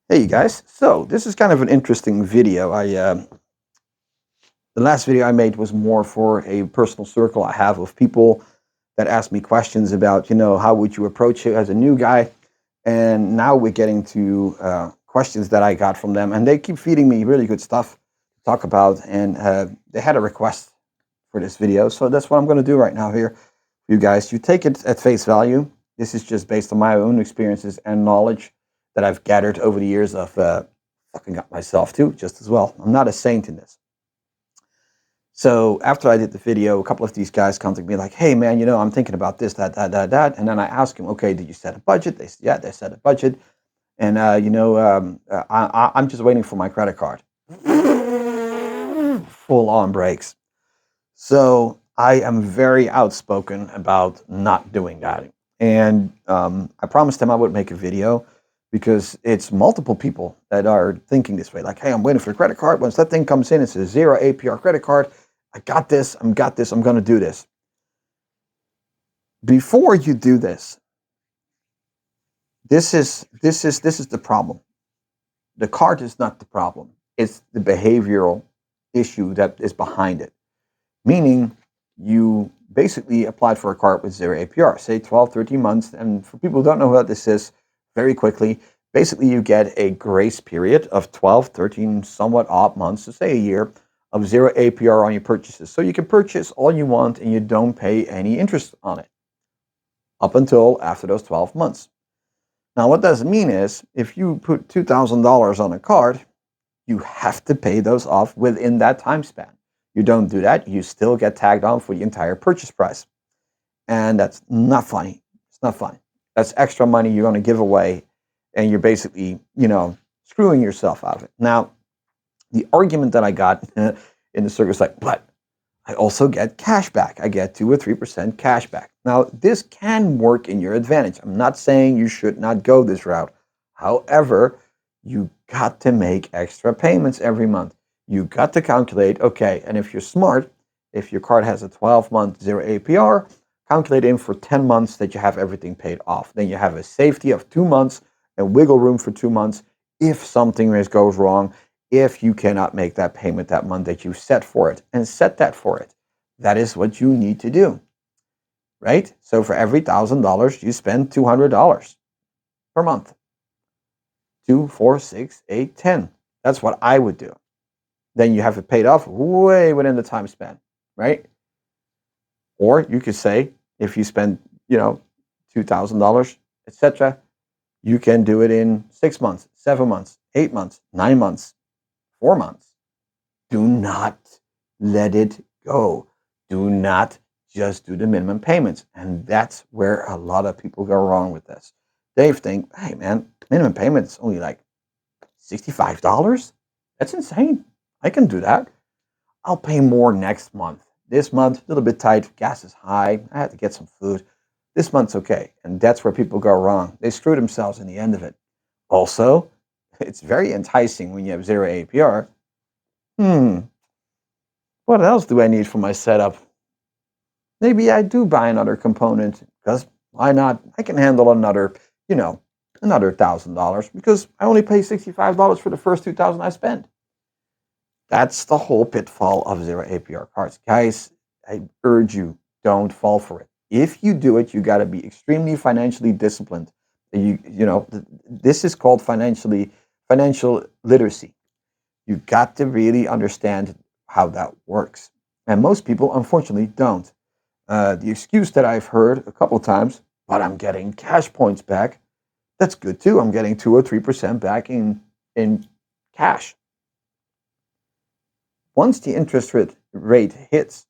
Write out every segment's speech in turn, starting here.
Hey you guys, so this is kind of an interesting video. The last video I made was more for a personal circle I have of people that ask me questions about, how would you approach it as a new guy, and now we're getting to questions that I got from them, and they keep feeding me really good stuff to talk about, and they had a request for this video, so that's what I'm going to do right now here for you guys. You take it at face value. This is just based on my own experiences and knowledge that I've gathered over the years of fucking up myself too, just as well. I'm not a saint in this. So after I did the video, a couple of these guys contacted me like, "Hey man, I'm thinking about this, that," and then I asked him, "Okay, did you set a budget?" They said, "Yeah, they set a budget," and I'm just waiting for my credit card. Full on breaks. So I am very outspoken about not doing that. And I promised him I would make a video because it's multiple people that are thinking this way. Like, hey, I'm waiting for the credit card. Once that thing comes in, it's a zero APR credit card. I got this. I'm going to do this. Before you do this, this is the problem. The card is not the problem. It's the behavioral issue that is behind it. Meaning you basically applied for a card with zero APR, say 12, 13 months. And for people who don't know what this is, very quickly, basically you get a grace period of 12, 13, somewhat odd months, so say a year, of zero APR on your purchases. So you can purchase all you want and you don't pay any interest on it up until after those 12 months. Now, what does it mean is if you put $2,000 on a card, you have to pay those off within that time span. You don't do that, you still get tagged on for the entire purchase price. And that's not funny. It's not funny. That's extra money you're going to give away, and you're basically, screwing yourself out of it. Now, the argument that I got in the circus, like, but I also get cash back. I get 2 or 3% cash back. Now, this can work in your advantage. I'm not saying you should not go this route. However, you got to make extra payments every month. You got to calculate, okay, and if you're smart, if your card has a 12-month zero APR, calculate in for 10 months that you have everything paid off. Then you have a safety of 2 months and wiggle room for 2 months if something goes wrong, if you cannot make that payment that month that you set for it, and set that for it. That is what you need to do, right? So for every $1,000, you spend $200 per month. 2, 4, 6, 8, 10. That's what I would do. Then you have it paid off way within the time span, right? Or you could say, if you spend, $2,000, etc., you can do it in 6 months, 7 months, 8 months, 9 months, 4 months. Do not let it go. Do not just do the minimum payments. And that's where a lot of people go wrong with this. They think, hey man, minimum payment is only like $65. That's insane. I can do that. I'll pay more next month. This month, a little bit tight. Gas is high. I had to get some food. This month's okay. And that's where people go wrong. They screw themselves in the end of it. Also, it's very enticing when you have zero APR. What else do I need for my setup? Maybe I do buy another component because why not? I can handle another $1,000 because I only pay $65 for the first 2,000 I spend. That's the whole pitfall of zero APR cards. Guys, I urge you, don't fall for it. If you do it, you got to be extremely financially disciplined. This is called financial literacy. You got to really understand how that works. And most people, unfortunately, don't. The excuse that I've heard a couple of times, but I'm getting cash points back. That's good too. I'm getting 2 or 3% back in cash. Once the interest rate hits,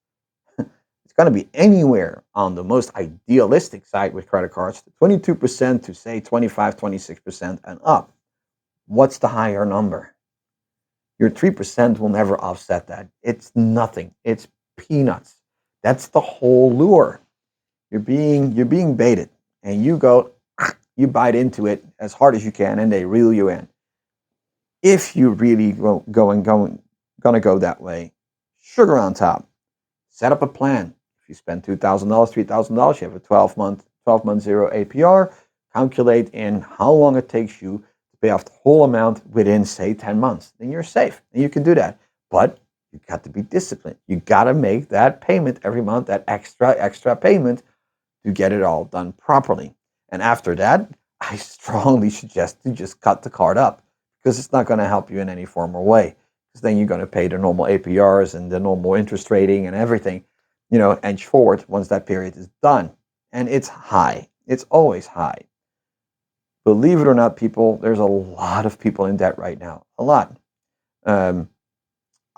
it's going to be anywhere on the most idealistic side with credit cards, 22% to say 25, 26% and up. What's the higher number? Your 3% will never offset that. It's nothing. It's peanuts. That's the whole lure. You're being baited, and you bite into it as hard as you can, and they reel you in. If you really gonna go that way, sugar on top. Set up a plan. If you spend $2,000, $3,000, you have a 12-month zero APR. Calculate in how long it takes you to pay off the whole amount within, say, 10 months. Then you're safe and you can do that. But you got to be disciplined. You got to make that payment every month, that extra payment to get it all done properly. And after that, I strongly suggest to just cut the card up because it's not going to help you in any form or way. Because then you're going to pay the normal APRs and the normal interest rating and everything, edge forward once that period is done. And it's high. It's always high. Believe it or not, people, there's a lot of people in debt right now. A lot.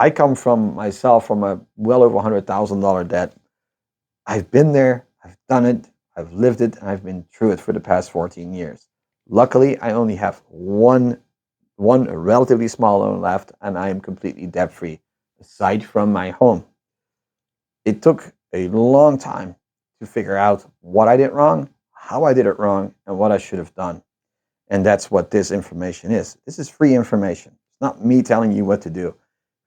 I come from myself from a well over $100,000 debt. I've been there. I've done it. I've lived it, and I've been through it for the past 14 years. Luckily, I only have one relatively small loan left, and I am completely debt-free, aside from my home. It took a long time to figure out what I did wrong, how I did it wrong, and what I should have done. And that's what this information is. This is free information. It's not me telling you what to do.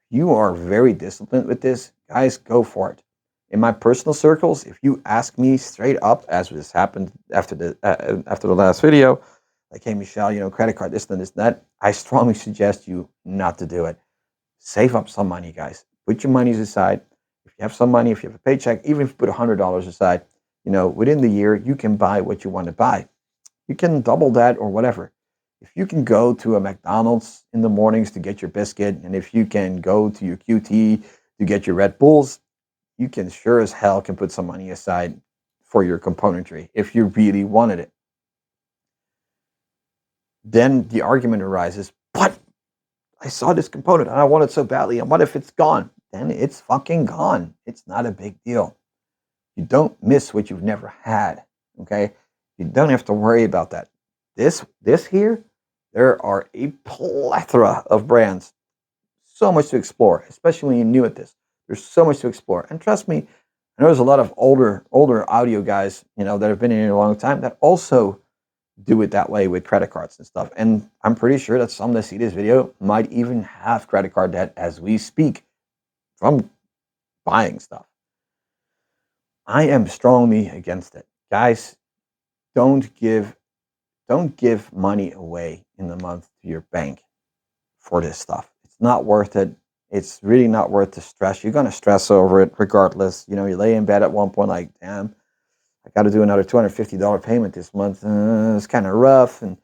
You are very disciplined with this. Guys, go for it. In my personal circles, if you ask me straight up, as this happened after the last video, like, hey, Michel, credit card, this and this and that, I strongly suggest you not to do it. Save up some money, guys. Put your monies aside. If you have some money, if you have a paycheck, even if you put $100 aside, within the year, you can buy what you want to buy. You can double that or whatever. If you can go to a McDonald's in the mornings to get your biscuit, and if you can go to your QT to get your Red Bulls, you can sure as hell can put some money aside for your componentry if you really wanted it. Then the argument arises, but I saw this component and I want it so badly, and what if it's gone? Then it's fucking gone. It's not a big deal. You don't miss what you've never had, okay? You don't have to worry about that. This here, there are a plethora of brands. So much to explore, especially when you're new at this. There's so much to explore. And trust me, I know there's a lot of older audio guys, that have been in here a long time that also do it that way with credit cards and stuff. And I'm pretty sure that some that see this video might even have credit card debt as we speak from buying stuff. I am strongly against it. Guys, don't give money away in the month to your bank for this stuff. It's not worth it. It's really not worth the stress. You're going to stress over it regardless. You lay in bed at one point like, damn, I got to do another $250 payment this month. It's kind of rough. And,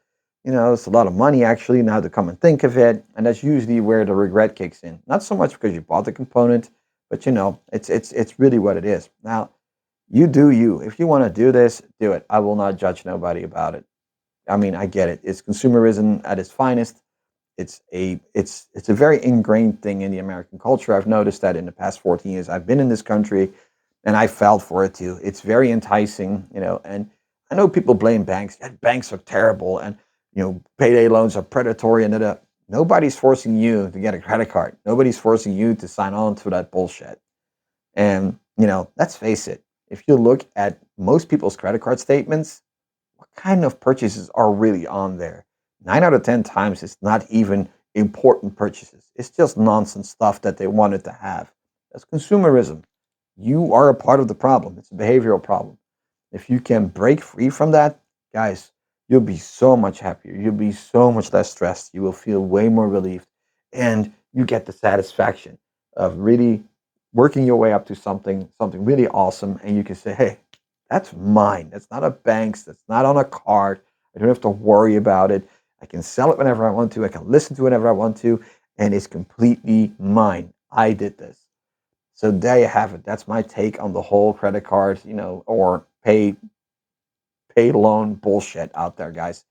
it's a lot of money actually now to come and think of it. And that's usually where the regret kicks in. Not so much because you bought the component, but, it's really what it is. Now, you do you. If you want to do this, do it. I will not judge nobody about it. I mean, I get it. It's consumerism at its finest. It's a very ingrained thing in the American culture. I've noticed that in the past 14 years I've been in this country, and I fell for it too. It's very enticing, and I know people blame banks. Banks are terrible, and payday loans are predatory, and nobody's forcing you to get a credit card. Nobody's forcing you to sign on to that bullshit. And let's face it. If you look at most people's credit card statements, what kind of purchases are really on there? 9 out of 10 times, it's not even important purchases. It's just nonsense stuff that they wanted to have. That's consumerism. You are a part of the problem. It's a behavioral problem. If you can break free from that, guys, you'll be so much happier. You'll be so much less stressed. You will feel way more relieved. And you get the satisfaction of really working your way up to something really awesome. And you can say, hey, that's mine. That's not a bank's. That's not on a card. I don't have to worry about it. I can sell it whenever I want to. I can listen to it whenever I want to. And it's completely mine. I did this. So there you have it. That's my take on the whole credit card, or pay loan bullshit out there, guys.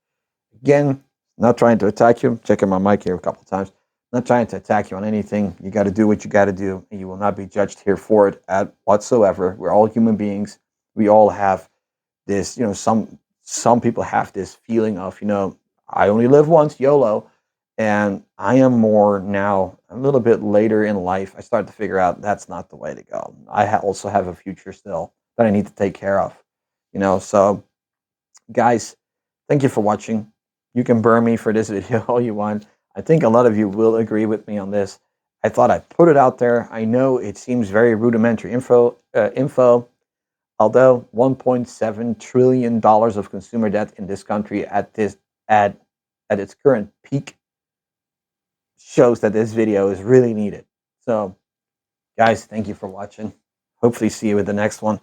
Again, not trying to attack you. I'm checking my mic here a couple of times. Not trying to attack you on anything. You got to do what you got to do, and you will not be judged here for it at whatsoever. We're all human beings. We all have this, some people have this feeling of, I only live once, YOLO. And I am more now, a little bit later in life, I start to figure out that's not the way to go. I also have a future still that I need to take care of. So guys, thank you for watching. You can burn me for this video all you want. I think a lot of you will agree with me on this. I thought I'd put it out there. I know it seems very rudimentary info, although $1.7 trillion of consumer debt in this country at at its current peak shows that this video is really needed. So, guys, thank you for watching. Hopefully, see you with the next one.